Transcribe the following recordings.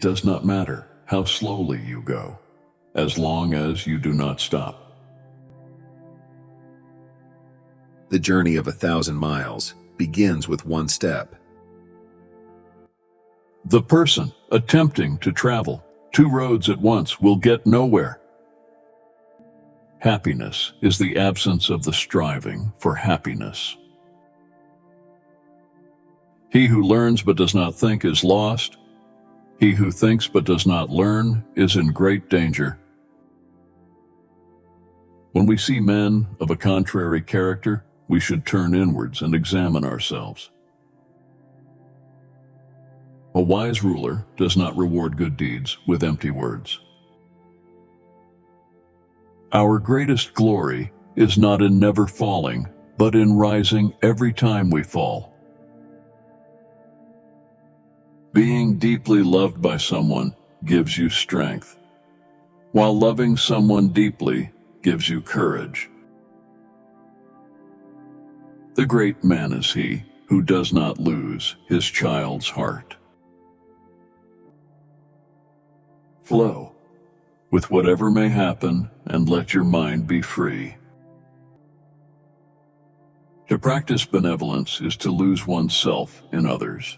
It does not matter how slowly you go, as long as you do not stop. The journey of 1,000 miles begins with one step. The person attempting to travel 2 roads at once will get nowhere. Happiness is the absence of the striving for happiness. He who learns but does not think is lost. He who thinks but does not learn is in great danger. When we see men of a contrary character, we should turn inwards and examine ourselves. A wise ruler does not reward good deeds with empty words. Our greatest glory is not in never falling, but in rising every time we fall. Being deeply loved by someone gives you strength, while loving someone deeply gives you courage. The great man is he who does not lose his child's heart. Flow with whatever may happen and let your mind be free. To practice benevolence is to lose oneself in others.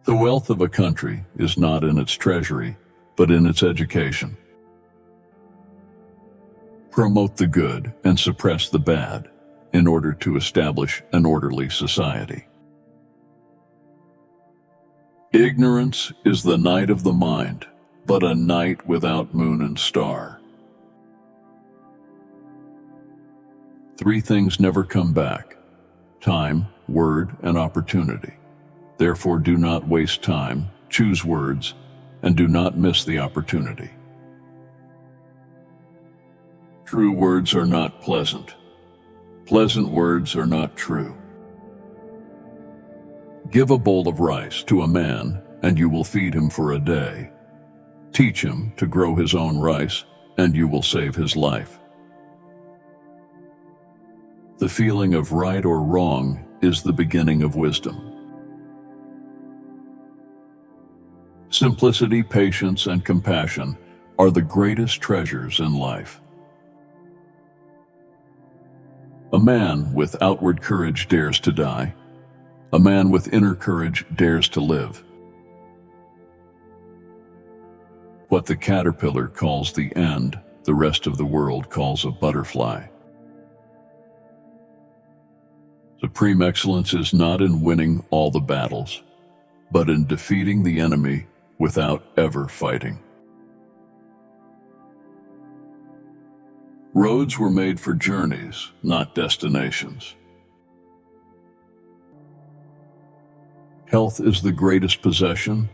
The wealth of a country is not in its treasury, but in its education. Promote the good and suppress the bad in order to establish an orderly society. Ignorance is the night of the mind, but a night without moon and star. 3 things never come back: time, word, and opportunity. Therefore, do not waste time, choose words, and do not miss the opportunity. True words are not pleasant. Pleasant words are not true. Give a bowl of rice to a man, and you will feed him for a day. Teach him to grow his own rice, and you will save his life. The feeling of right or wrong is the beginning of wisdom. Simplicity, patience, and compassion are the greatest treasures in life. A man with outward courage dares to die. A man with inner courage dares to live. What the caterpillar calls the end, the rest of the world calls a butterfly. Supreme excellence is not in winning all the battles, but in defeating the enemy without ever fighting. Roads were made for journeys, not destinations. Health is the greatest possession.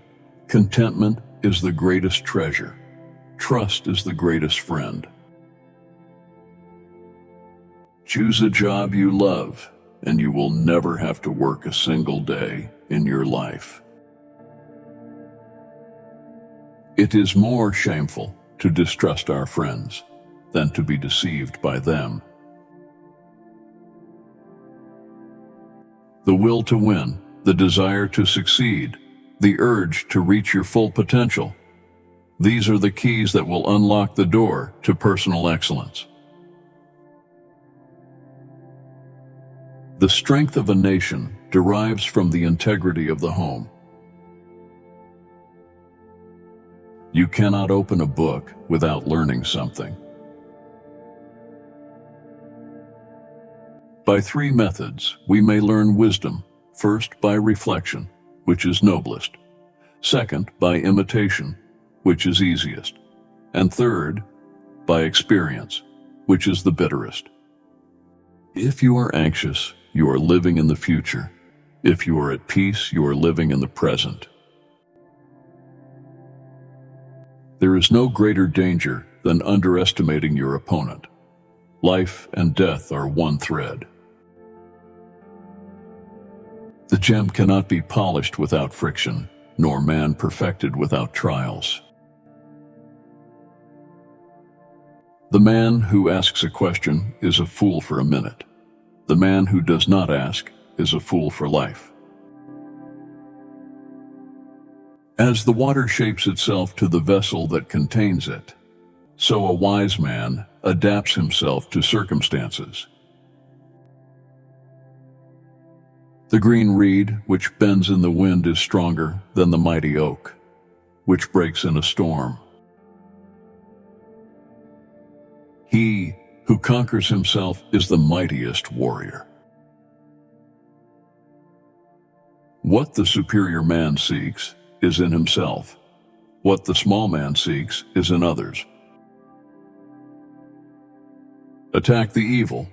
Contentment is the greatest treasure. Trust is the greatest friend. Choose a job you love, and you will never have to work a single day in your life. It is more shameful to distrust our friends than to be deceived by them. The will to win, the desire to succeed, the urge to reach your full potential. These are the keys that will unlock the door to personal excellence. The strength of a nation derives from the integrity of the home. You cannot open a book without learning something. By 3 methods, we may learn wisdom. First, by reflection, which is noblest. Second, by imitation, which is easiest. And third, by experience, which is the bitterest. If you are anxious, you are living in the future. If you are at peace, you are living in the present. There is no greater danger than underestimating your opponent. Life and death are one thread. The gem cannot be polished without friction, nor man perfected without trials. The man who asks a question is a fool for a minute. The man who does not ask is a fool for life. As the water shapes itself to the vessel that contains it, so a wise man adapts himself to circumstances. The green reed which bends in the wind is stronger than the mighty oak, which breaks in a storm. He who conquers himself is the mightiest warrior. What the superior man seeks is in himself. What the small man seeks is in others. Attack the evil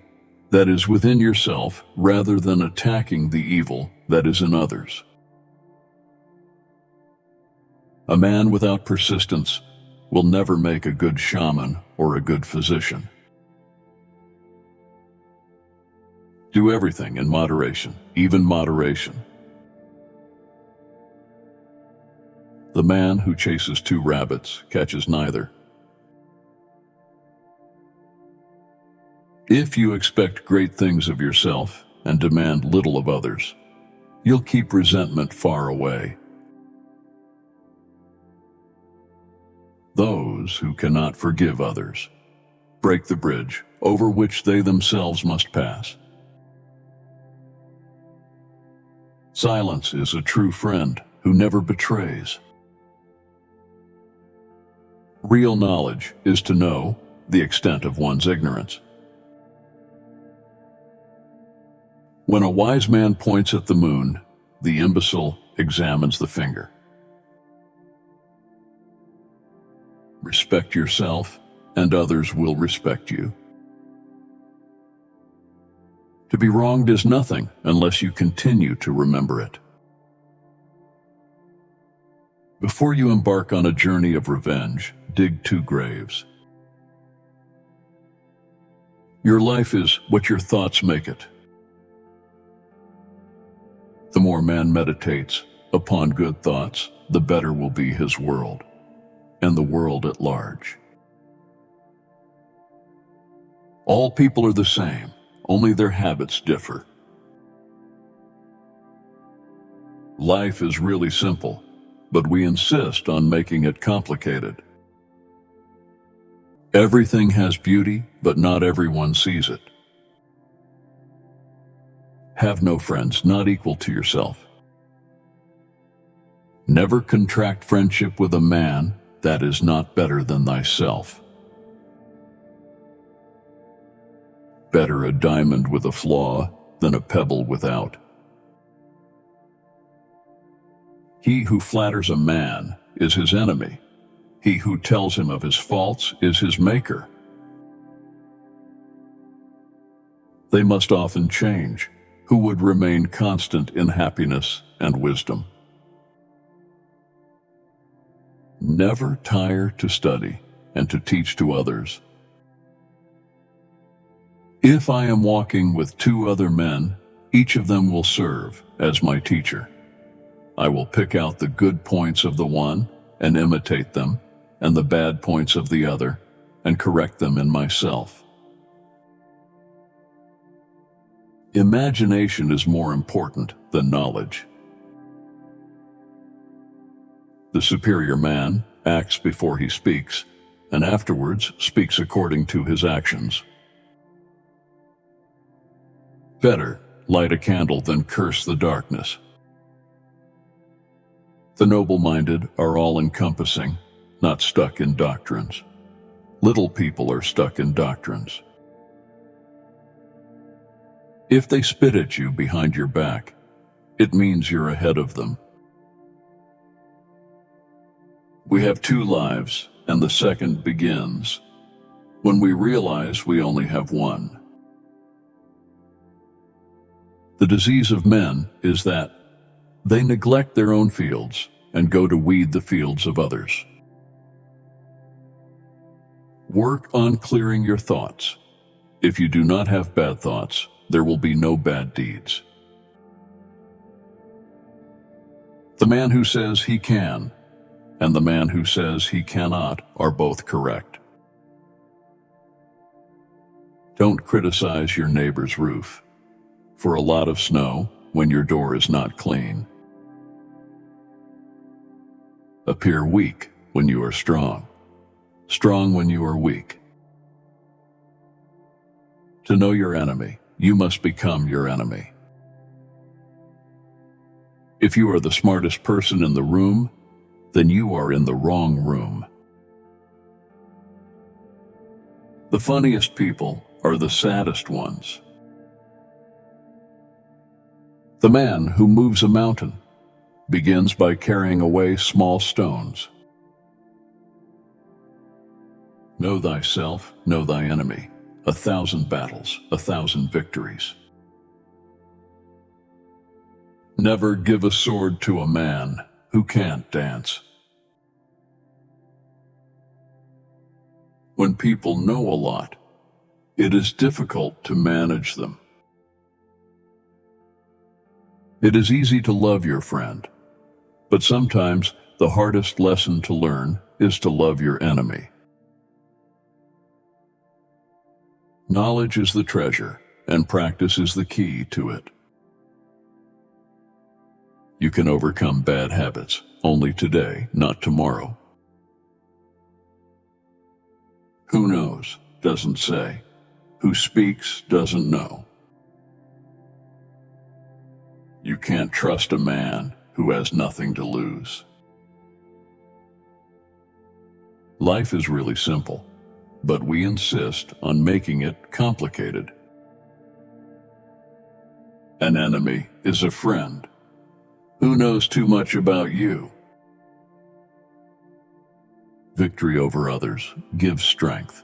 that is within yourself rather than attacking the evil that is in others. A man without persistence will never make a good shaman or a good physician. Do everything in moderation, even moderation. The man who chases two rabbits catches neither. If you expect great things of yourself and demand little of others, you'll keep resentment far away. Those who cannot forgive others break the bridge over which they themselves must pass. Silence is a true friend who never betrays. Real knowledge is to know the extent of one's ignorance. When a wise man points at the moon, the imbecile examines the finger. Respect yourself, and others will respect you. To be wronged is nothing unless you continue to remember it. Before you embark on a journey of revenge, dig 2 graves. Your life is what your thoughts make it. The more man meditates upon good thoughts, the better will be his world, and the world at large. All people are the same, only their habits differ. Life is really simple, but we insist on making it complicated. Everything has beauty, but not everyone sees it. Have no friends not equal to yourself. Never contract friendship with a man that is not better than thyself. Better a diamond with a flaw than a pebble without. He who flatters a man is his enemy. He who tells him of his faults is his maker. They must often change who would remain constant in happiness and wisdom. Never tire to study and to teach to others. If I am walking with 2 other men, each of them will serve as my teacher. I will pick out the good points of the one and imitate them, and the bad points of the other and correct them in myself. Imagination is more important than knowledge. The superior man acts before he speaks, and afterwards speaks according to his actions. Better light a candle than curse the darkness. The noble-minded are all-encompassing, not stuck in doctrines. Little people are stuck in doctrines. If they spit at you behind your back, it means you're ahead of them. We have 2 lives, and the second begins when we realize we only have one. The disease of men is that they neglect their own fields and go to weed the fields of others. Work on clearing your thoughts. If you do not have bad thoughts, there will be no bad deeds. The man who says he can and the man who says he cannot are both correct. Don't criticize your neighbor's roof for a lot of snow when your door is not clean. appear weak when you are strong, strong when you are weak. To know your enemy, you must become your enemy. If you are the smartest person in the room, then you are in the wrong room. The funniest people are the saddest ones. The man who moves a mountain begins by carrying away small stones. Know thyself, know thy enemy. 1,000 battles, 1,000 victories. Never give a sword to a man who can't dance. When people know a lot, it is difficult to manage them. It is easy to love your friend, but sometimes the hardest lesson to learn is to love your enemy. Knowledge is the treasure, and practice is the key to it. You can overcome bad habits only today, not tomorrow. Who knows doesn't say. Who speaks doesn't know. You can't trust a man who has nothing to lose. Life is really simple, but we insist on making it complicated. An enemy is a friend who knows too much about you. Victory over others gives strength.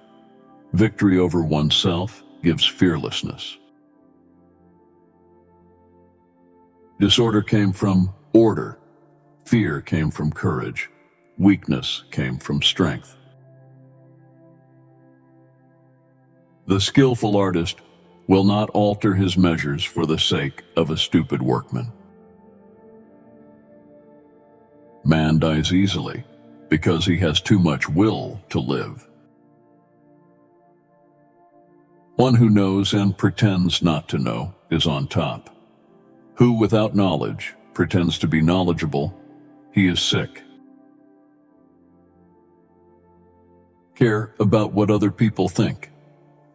Victory over oneself gives fearlessness. Disorder came from order. Fear came from courage. Weakness came from strength. The skillful artist will not alter his measures for the sake of a stupid workman. Man dies easily because he has too much will to live. One who knows and pretends not to know is on top. Who without knowledge pretends to be knowledgeable, he is sick. Care about what other people think,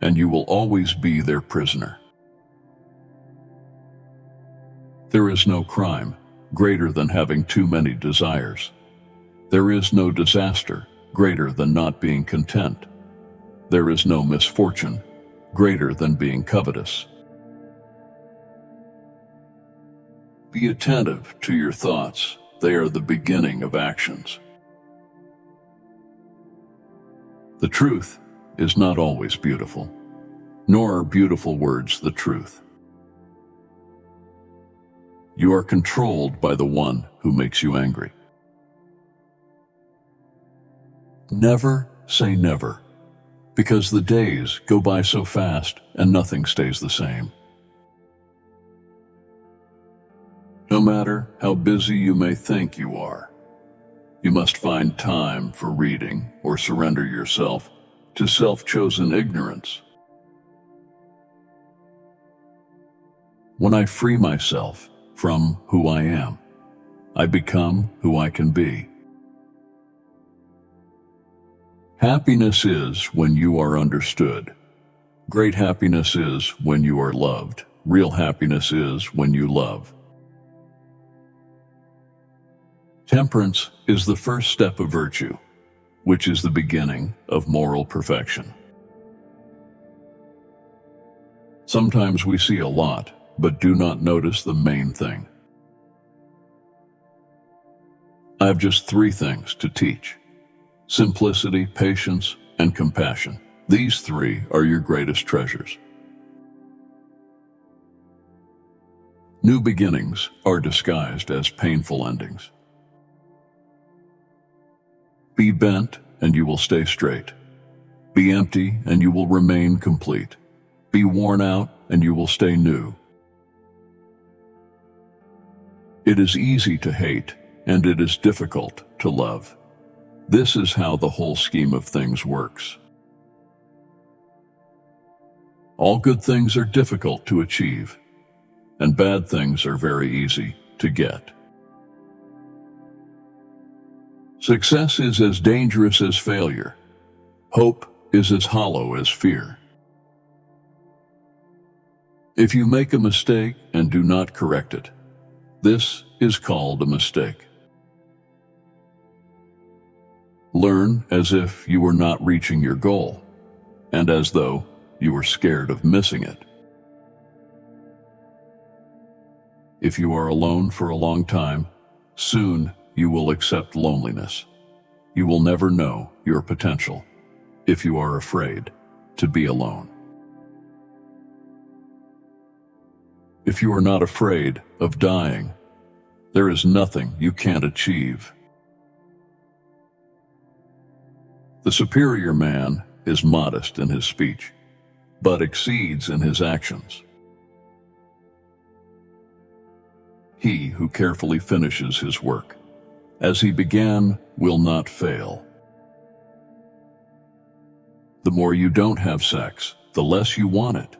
and you will always be their prisoner. There is no crime greater than having too many desires. There is no disaster greater than not being content. There is no misfortune greater than being covetous. Be attentive to your thoughts. They are the beginning of actions. The truth is not always beautiful, nor are beautiful words the truth. You are controlled by the one who makes you angry. Never say never, because the days go by so fast and nothing stays the same. No matter how busy you may think you are, you must find time for reading or surrender yourself to self-chosen ignorance. When I free myself from who I am, I become who I can be. Happiness is when you are understood. Great happiness is when you are loved. Real happiness is when you love. Temperance is the first step of virtue, which is the beginning of moral perfection. Sometimes we see a lot, but do not notice the main thing. I have just 3 things to teach: simplicity, patience, and compassion. These 3 are your greatest treasures. New beginnings are disguised as painful endings. Be bent, and you will stay straight. Be empty, and you will remain complete. Be worn out, and you will stay new. It is easy to hate, and it is difficult to love. This is how the whole scheme of things works. All good things are difficult to achieve, and bad things are very easy to get. Success is as dangerous as failure. Hope is as hollow as fear. If you make a mistake and do not correct it, this is called a mistake. Learn as if you were not reaching your goal, and as though you were scared of missing it. If you are alone for a long time, soon you will accept loneliness. You will never know your potential if you are afraid to be alone. If you are not afraid of dying, there is nothing you can't achieve. The superior man is modest in his speech, but exceeds in his actions. He who carefully finishes his work, as he began, will not fail. The more you don't have sex, the less you want it.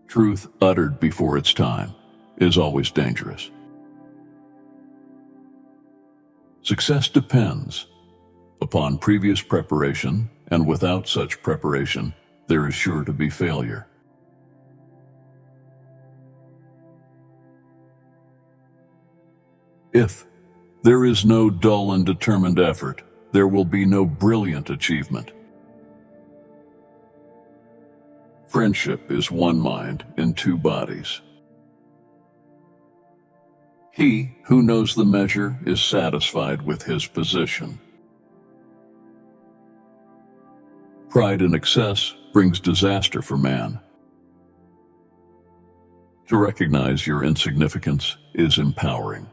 Truth uttered before its time is always dangerous. Success depends upon previous preparation, and without such preparation, there is sure to be failure. If there is no dull and determined effort, there will be no brilliant achievement. Friendship is one mind in two bodies. He who knows the measure is satisfied with his position. Pride in excess brings disaster for man. To recognize your insignificance is empowering.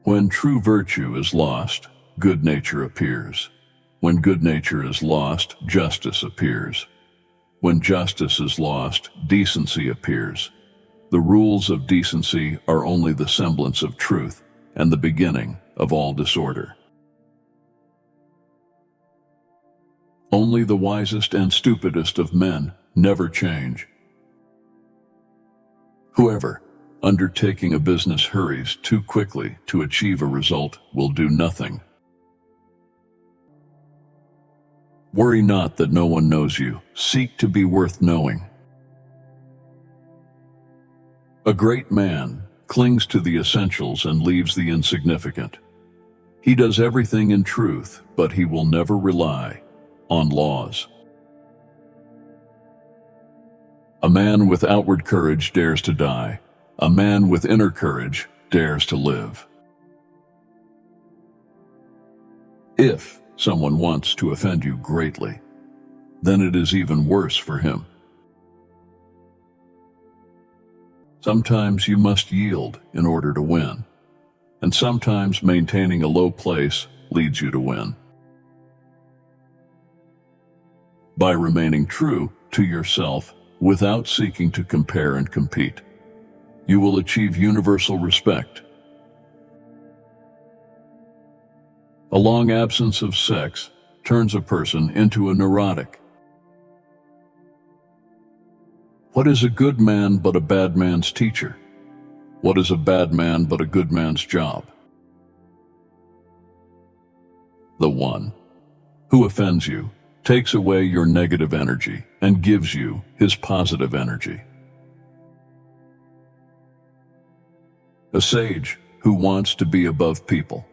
When true virtue is lost, good nature appears. When good nature is lost, justice appears. When justice is lost, decency appears. The rules of decency are only the semblance of truth and the beginning of all disorder. Only the wisest and stupidest of men never change. Whoever, undertaking a business, hurries too quickly to achieve a result will do nothing. Worry not that no one knows you. Seek to be worth knowing. A great man clings to the essentials and leaves the insignificant. He does everything in truth, but he will never rely on laws. A man with outward courage dares to die. A man with inner courage dares to live. If someone wants to offend you greatly, then it is even worse for him. Sometimes you must yield in order to win, and sometimes maintaining a low place leads you to win. By remaining true to yourself without seeking to compare and compete, you will achieve universal respect. A long absence of sex turns a person into a neurotic. What is a good man but a bad man's teacher? What is a bad man but a good man's job? The one who offends you takes away your negative energy and gives you his positive energy. A sage who wants to be above people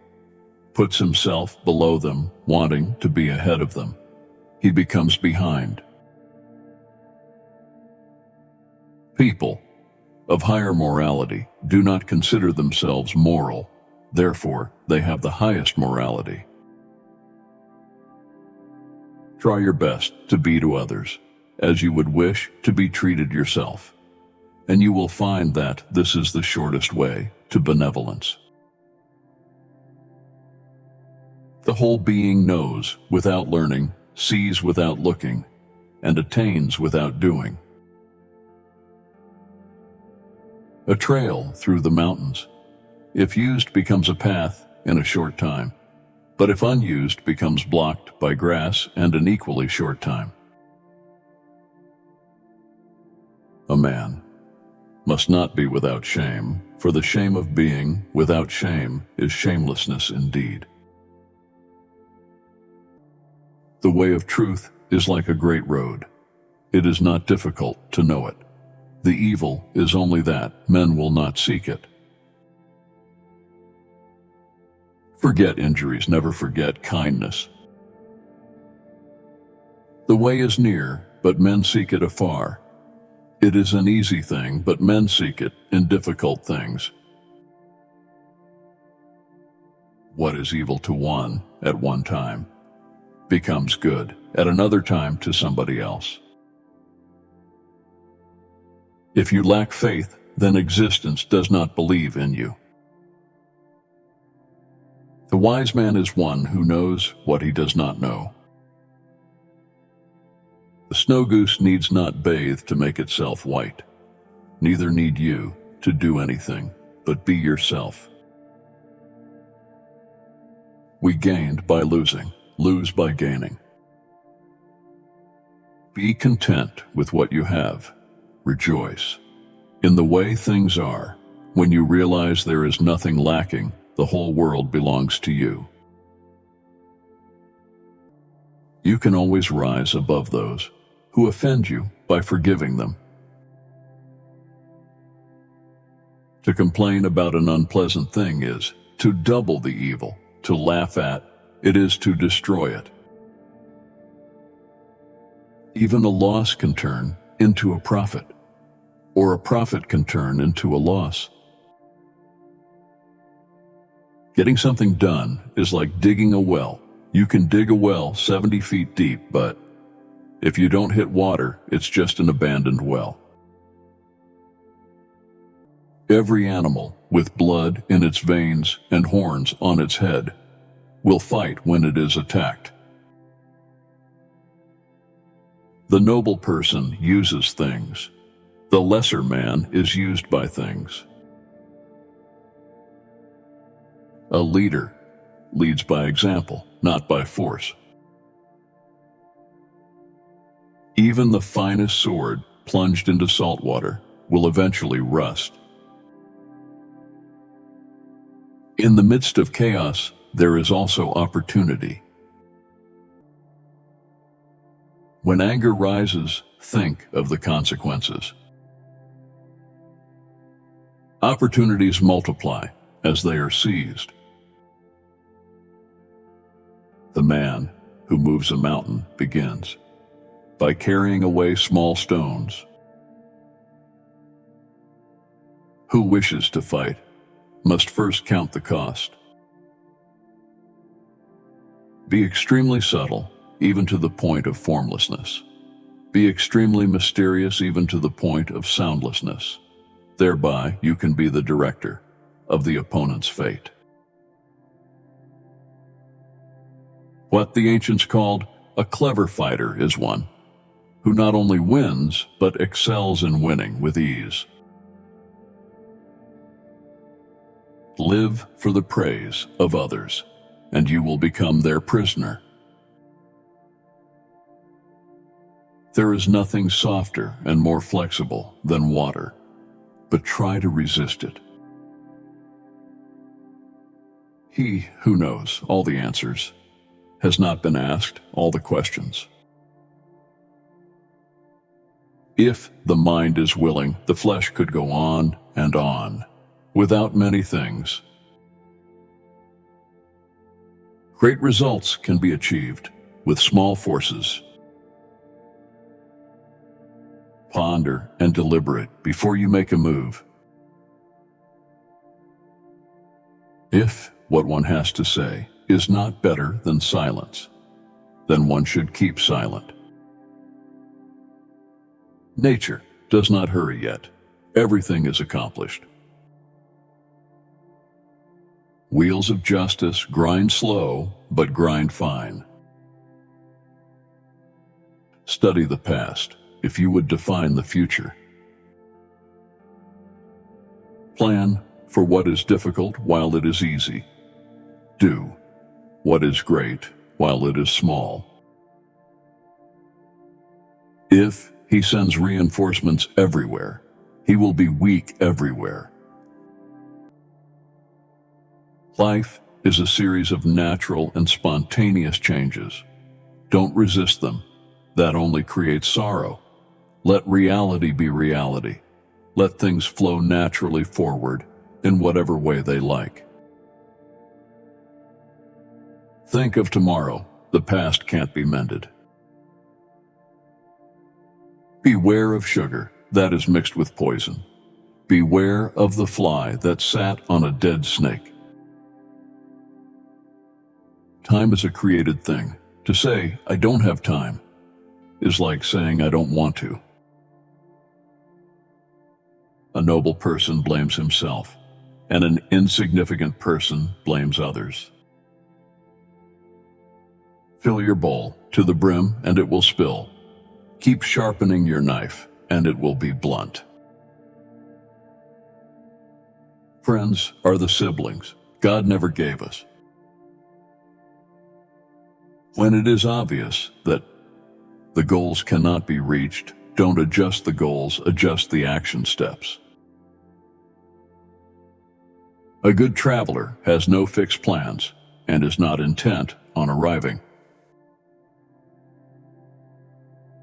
puts himself below them, wanting to be ahead of them. He becomes behind. People of higher morality do not consider themselves moral, therefore they have the highest morality. Try your best to be to others as you would wish to be treated yourself, and you will find that this is the shortest way to benevolence. The whole being knows without learning, sees without looking, and attains without doing. A trail through the mountains, if used, becomes a path in a short time, but if unused, becomes blocked by grass and an equally short time. A man must not be without shame, for the shame of being without shame is shamelessness indeed. The way of truth is like a great road. It is not difficult to know it. The evil is only that men will not seek it. Forget injuries, never forget kindness. The way is near, but men seek it afar. It is an easy thing, but men seek it in difficult things. What is evil to one at one time becomes good at another time to somebody else. If you lack faith, then existence does not believe in you. The wise man is one who knows what he does not know. The snow goose needs not bathe to make itself white. Neither need you to do anything, but be yourself. We gained by losing, lose by gaining. Be content with what you have. Rejoice in the way things are. When you realize there is nothing lacking, the whole world belongs to you. You can always rise above those who offend you by forgiving them. To complain about an unpleasant thing is to double the evil. To laugh at it is to destroy it. Even a loss can turn into a profit, or a profit can turn into a loss. Getting something done is like digging a well. You can dig a well 70 feet deep, but if you don't hit water, it's just an abandoned well. Every animal with blood in its veins and horns on its head will fight when it is attacked. The noble person uses things. The lesser man is used by things. A leader leads by example, not by force. Even the finest sword plunged into salt water will eventually rust. In the midst of chaos, there is also opportunity. When anger rises, think of the consequences. Opportunities multiply as they are seized. The man who moves a mountain begins by carrying away small stones. Who wishes to fight must first count the cost. Be extremely subtle, even to the point of formlessness. Be extremely mysterious, even to the point of soundlessness. Thereby, you can be the director of the opponent's fate. What the ancients called a clever fighter is one who not only wins, but excels in winning with ease. Live for the praise of others, and you will become their prisoner. There is nothing softer and more flexible than water, but try to resist it. He who knows all the answers has not been asked all the questions. If the mind is willing, the flesh could go on and on, without many things. Great results can be achieved with small forces. Ponder and deliberate before you make a move. If what one has to say is not better than silence, then one should keep silent. Nature does not hurry yet. Everything is accomplished. Wheels of justice grind slow, but grind fine. Study the past if you would define the future. Plan for what is difficult while it is easy. Do what is great while it is small. If he sends reinforcements everywhere, he will be weak everywhere. Life is a series of natural and spontaneous changes. Don't resist them. That only creates sorrow. Let reality be reality. Let things flow naturally forward in whatever way they like. Think of tomorrow. The past can't be mended. Beware of sugar that is mixed with poison. Beware of the fly that sat on a dead snake. Time is a created thing. To say, I don't have time, is like saying I don't want to. A noble person blames himself, and an insignificant person blames others. Fill your bowl to the brim and it will spill. Keep sharpening your knife and it will be blunt. Friends are the siblings God never gave us. When it is obvious that the goals cannot be reached, don't adjust the goals, adjust the action steps. A good traveler has no fixed plans and is not intent on arriving.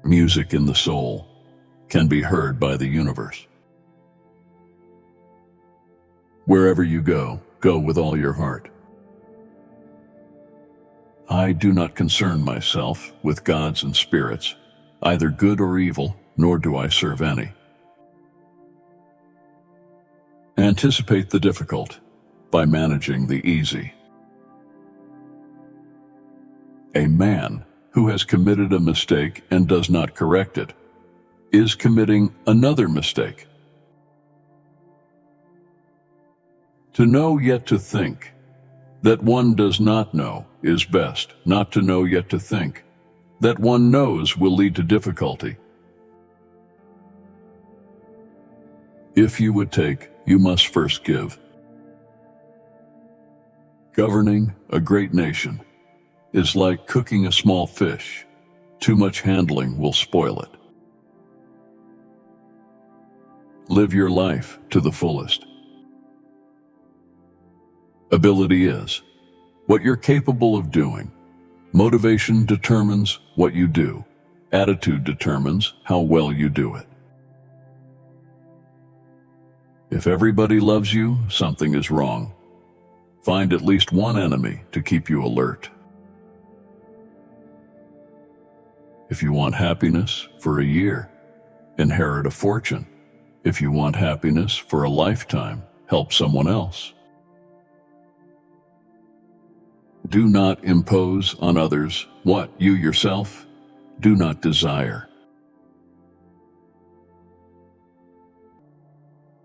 Music in the soul can be heard by the universe. Wherever you go, go with all your heart. I do not concern myself with gods and spirits, either good or evil, nor do I serve any. Anticipate the difficult by managing the easy. A man who has committed a mistake and does not correct it is committing another mistake. To know yet to think that one does not know is best. Not to know yet to think that one knows will lead to difficulty. If you would take, you must first give. Governing a great nation is like cooking a small fish. Too much handling will spoil it. Live your life to the fullest. Ability is what you're capable of doing. Motivation determines what you do. Attitude determines how well you do it. If everybody loves you, something is wrong. Find at least one enemy to keep you alert. If you want happiness for a year, inherit a fortune. If you want happiness for a lifetime, help someone else. Do not impose on others what you yourself do not desire.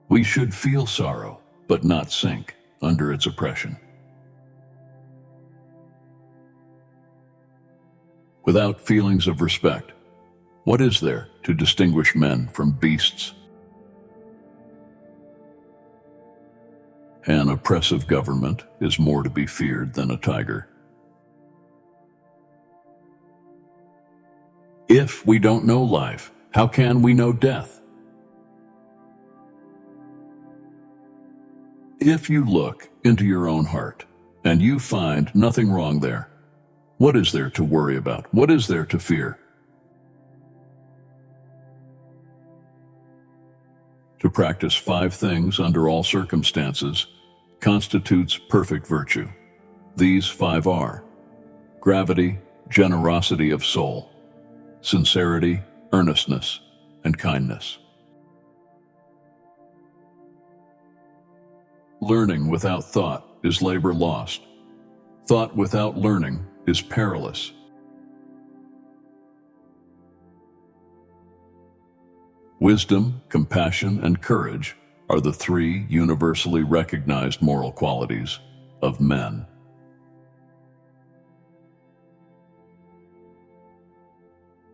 We should feel sorrow, but not sink under its oppression. Without feelings of respect, what is there to distinguish men from beasts? An oppressive government is more to be feared than a tiger. If we don't know life, how can we know death? If you look into your own heart and you find nothing wrong there, what is there to worry about? What is there to fear? To practice 5 things under all circumstances constitutes perfect virtue. These 5 are gravity, generosity of soul, sincerity, earnestness, and kindness. Learning without thought is labor lost. Thought without learning is perilous. Wisdom, compassion, and courage are the 3 universally recognized moral qualities of men.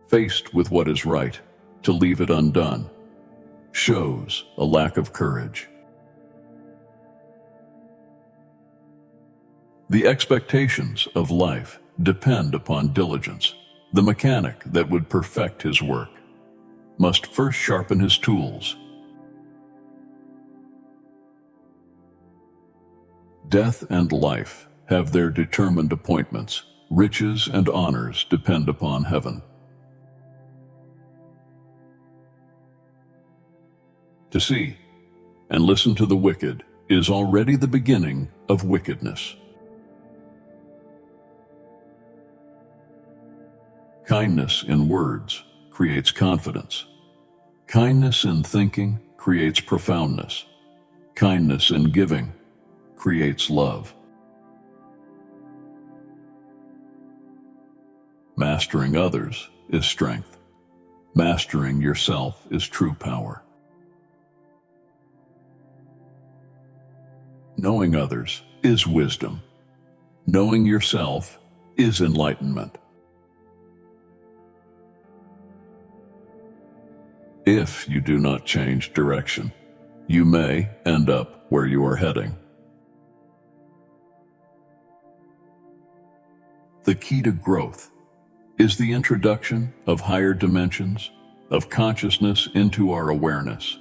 Faced with what is right, to leave it undone shows a lack of courage. The expectations of life depend upon diligence. The mechanic that would perfect his work must first sharpen his tools. Death and life have their determined appointments. Riches and honors depend upon heaven. To see and listen to the wicked is already the beginning of wickedness. Kindness in words creates confidence. Kindness in thinking creates profoundness. Kindness in giving creates love. Mastering others is strength. Mastering yourself is true power. Knowing others is wisdom. Knowing yourself is enlightenment. If you do not change direction, you may end up where you are heading. The key to growth is the introduction of higher dimensions of consciousness into our awareness.